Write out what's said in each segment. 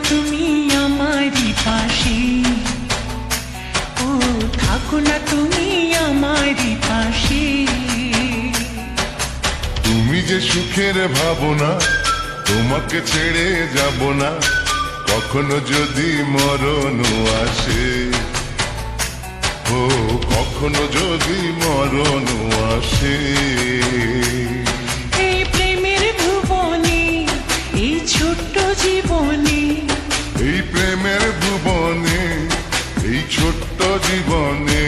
তুমি আমারই পাশে, ও থাকো না তুমি আমারই পাশে। তুমি যে সুখের ভাবনা, তোমাকে ছেড়ে যাব না কখনো যদি মরণ আসে, ও কখনো যদি মরণ আসে। এই প্রেমের ভুবনে, এই ছোট্ট জীবনে, এই প্রেমের ভুবনে, এই ছোট্ট জীবনে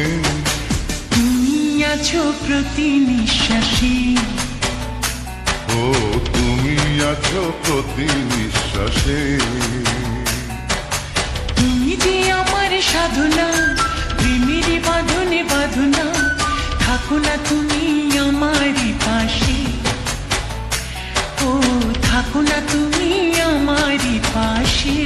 তুমি আছো প্রতি নিঃশ্বাসে, ও তুমি আছো প্রতি নিঃশ্বাসে। তুমি যে আমার সাধনা, প্রেমের বাঁধনে বাঁধনা, থাকো না তুমি আমারই পাশে, ও থাকো না তুমি আমারই পাশে।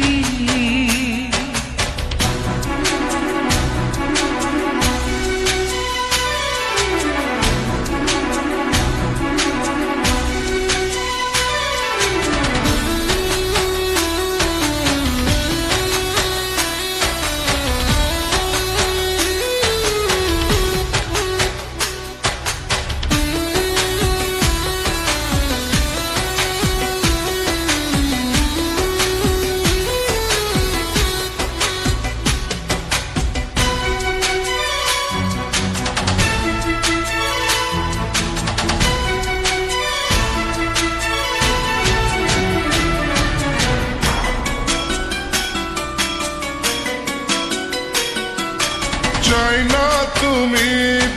চাই না তুমি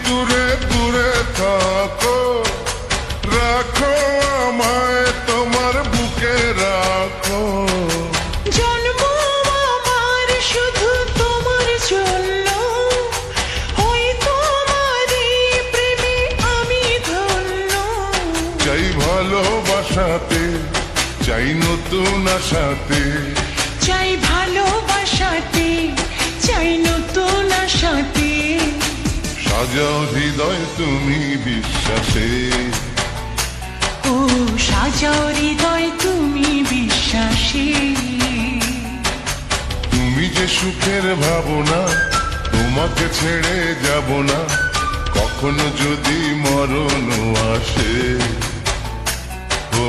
দূরে দূরে থাকো, রাখো আমায় তোমার বুকে রাখো। জন্ম আমার শুধু তোমার জন্য, ওই তোমারই প্রেমে আমি ধন্য। চাই ভালোবাসাতে, চাই নতুন আশাতে, চাই ভালোবাসাতে, চাই নতুন আশাতে। সাজাও হৃদয় তুমি বিশ্বাসে, ও সাজাও হৃদয় তুমি বিশ্বাসে। তুমি যে সুখের ভাবনা, তোমাকে ছেড়ে যাব না কখনো যদি মরণ আসে, ও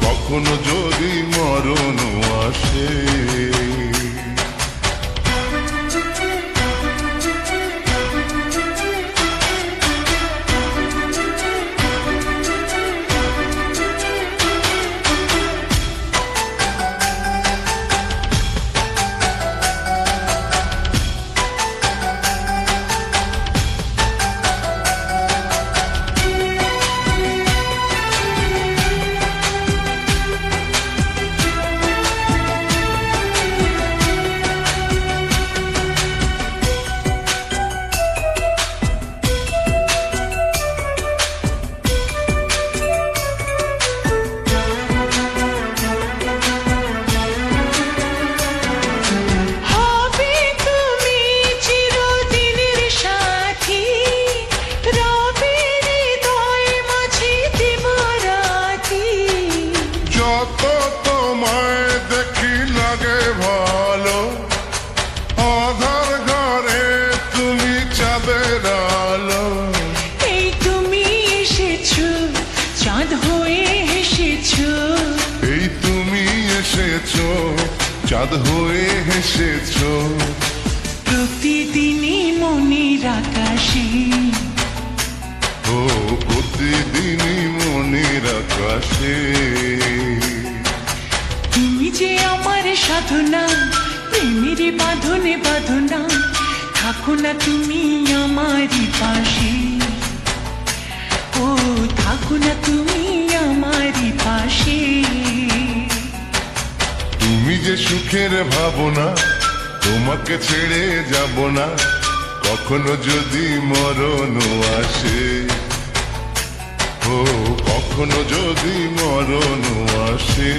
কখনো যদি মরণ আসে। যত তোমায় দেখি লাগে ভালো, আধার ঘরে তুমি চাঁদের আলো। এই তুমি এসেছো, চাঁদ হয়ে হেসেছো। এই তুমি এসেছো, চাঁদ হয়ে হেসেছো। প্রতিদিনই মনের আকাশে, ও প্রতিদিনই মনের আকাশে। তুমি যে আমার সাধনা, প্রেমের বাঁধনে বাঁধনা, থাকো না তুমি আমারই পাশে, ও থাকো না তুমি আমারই পাশে। তুমি যে সুখের ভাবনা, তোমাকে ছেড়ে যাব না কখনো যদি মরণ আসে, ও কখনো যদি মরণ আসে।